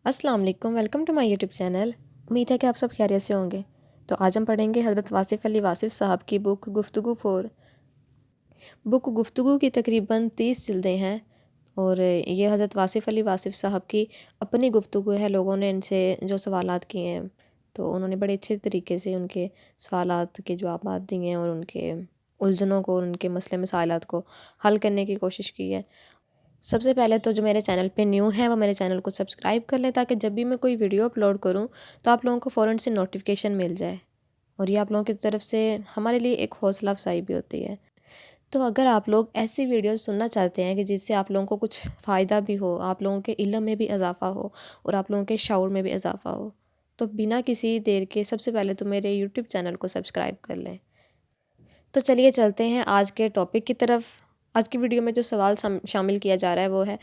अस्सलाम वालेकुम, welcome to my YouTube channel. उम्मीद है कि आप सब खैरियत से होंगे। तो आज हम पढ़ेंगे हज़रत वासिफ़ अली वासिफ़ साहब की बुक गुफ्तगू फ़ोर। बुक गुफ्तगू की तकरीबन 30 जिल्दें हैं और ये हज़रत वासिफ़ अली वासिफ़ साहब की अपनी गुफ्तगू है। लोगों ने इनसे जो सवालात किए हैं तो उन्होंने बड़े अच्छे तरीके से उनके सवालात के जवाबात दिए हैं और उनके उलझनों को, उनके मसले मसाइलात को हल करने की कोशिश की है। सबसे पहले तो जो मेरे चैनल पे न्यू है वो मेरे चैनल को सब्सक्राइब कर लें ताकि जब भी मैं कोई वीडियो अपलोड करूं तो आप लोगों को फ़ौरन से नोटिफिकेशन मिल जाए और ये आप लोगों की तरफ से हमारे लिए एक हौसला अफजाई भी होती है। तो अगर आप लोग ऐसी वीडियोस सुनना चाहते हैं कि जिससे आप लोगों को कुछ फ़ायदा भी हो, आप लोगों के इल्म में भी इजाफ़ा हो और आप लोगों के शऊर में भी इजाफ़ा हो, तो बिना किसी देर के सबसे पहले तो मेरे यूट्यूब चैनल को सब्सक्राइब कर लें। तो चलिए चलते हैं आज के टॉपिक की तरफ। आज की वीडियो में जो सवाल शामिल किया जा रहा है वो है,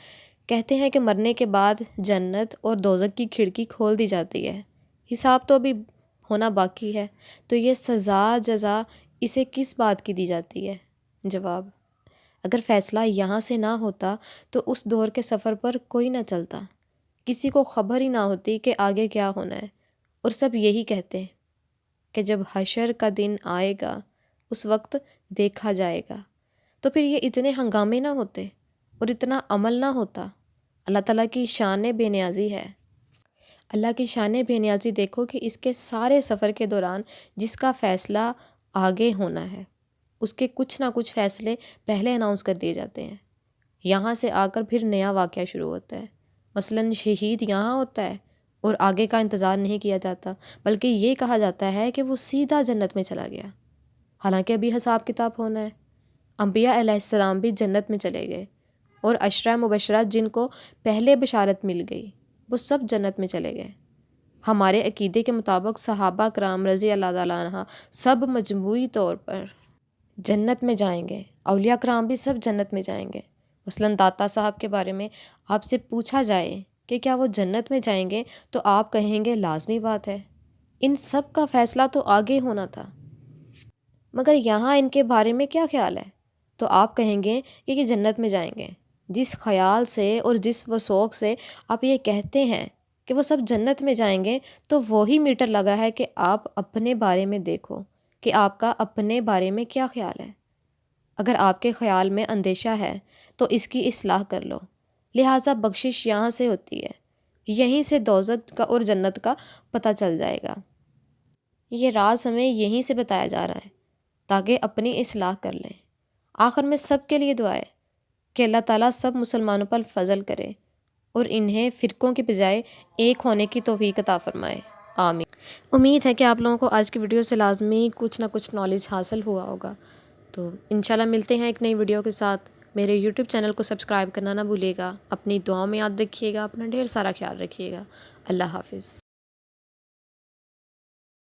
कहते हैं कि मरने के बाद जन्नत और दोज़ख की खिड़की खोल दी जाती है, हिसाब तो अभी होना बाकी है, तो ये सज़ा जज़ा इसे किस बात की दी जाती है? जवाब, अगर फ़ैसला यहाँ से ना होता तो उस दौर के सफ़र पर कोई ना चलता, किसी को ख़बर ही ना होती कि आगे क्या होना है। और सब यही कहते कि जब हशर का दिन आएगा उस वक्त देखा जाएगा। तो फिर ये इतने हंगामे ना होते और इतना अमल ना होता। अल्लाह ताला की शान बेनियाज़ी है। अल्लाह की शान बेनियाज़ी देखो कि इसके सारे सफ़र के दौरान जिसका फ़ैसला आगे होना है उसके कुछ ना कुछ फ़ैसले पहले अनाउंस कर दिए जाते हैं। यहाँ से आकर फिर नया वाक़या शुरू होता है। मसलन शहीद यहाँ होता है और आगे का इंतज़ार नहीं किया जाता, बल्कि ये कहा जाता है कि वो सीधा जन्नत में चला गया, हालांकि अभी हिसाब किताब होना है। अंबिया अलैहिस्सलाम भी जन्नत में चले गए और अशरा मुबशरा जिनको पहले बशारत मिल गई वो सब जन्नत में चले गए। हमारे अकीदे के मुताबिक सहाबा कराम रज़ी अल्लाह ताला अन्हा सब मजमूई तौर पर जन्नत में जाएंगे। औलिया कराम भी सब जन्नत में जाएंगे। मसलन दाता साहब के बारे में आपसे पूछा जाए कि क्या वो जन्नत में जाएंगे तो आप कहेंगे लाजमी बात है, इन सब का फ़ैसला तो आगे होना था, मगर यहाँ इनके बारे में क्या ख्याल है? तो आप कहेंगे कि ये जन्नत में जाएंगे। जिस ख्याल से और जिस वसौक से आप ये कहते हैं कि वो सब जन्नत में जाएंगे, तो वही मीटर लगा है कि आप अपने बारे में देखो कि आपका अपने बारे में क्या ख्याल है। अगर आपके ख्याल में अंदेशा है तो इसकी इस्लाह कर लो। लिहाजा बख्शिश यहाँ से होती है, यहीं से दोज़ख का और जन्नत का पता चल जाएगा। ये राज हमें यहीं से बताया जा रहा है ताकि अपनी इस्लाह कर लें। आखिर में सब के लिए दुआ है कि अल्लाह ताला सब मुसलमानों पर फजल करे और इन्हें फ़िरक़ों की बजाय एक होने की तौफीक अता फ़रमाए। आमीन। उम्मीद है कि आप लोगों को आज की वीडियो से लाजमी कुछ ना कुछ नॉलेज हासिल हुआ होगा। तो इंशाल्लाह मिलते हैं एक नई वीडियो के साथ। मेरे यूट्यूब चैनल को सब्सक्राइब करना ना भूलिएगा। अपनी दुआओं में याद रखिएगा। अपना ढेर सारा ख्याल रखिएगा। अल्लाह हाफ़िज़।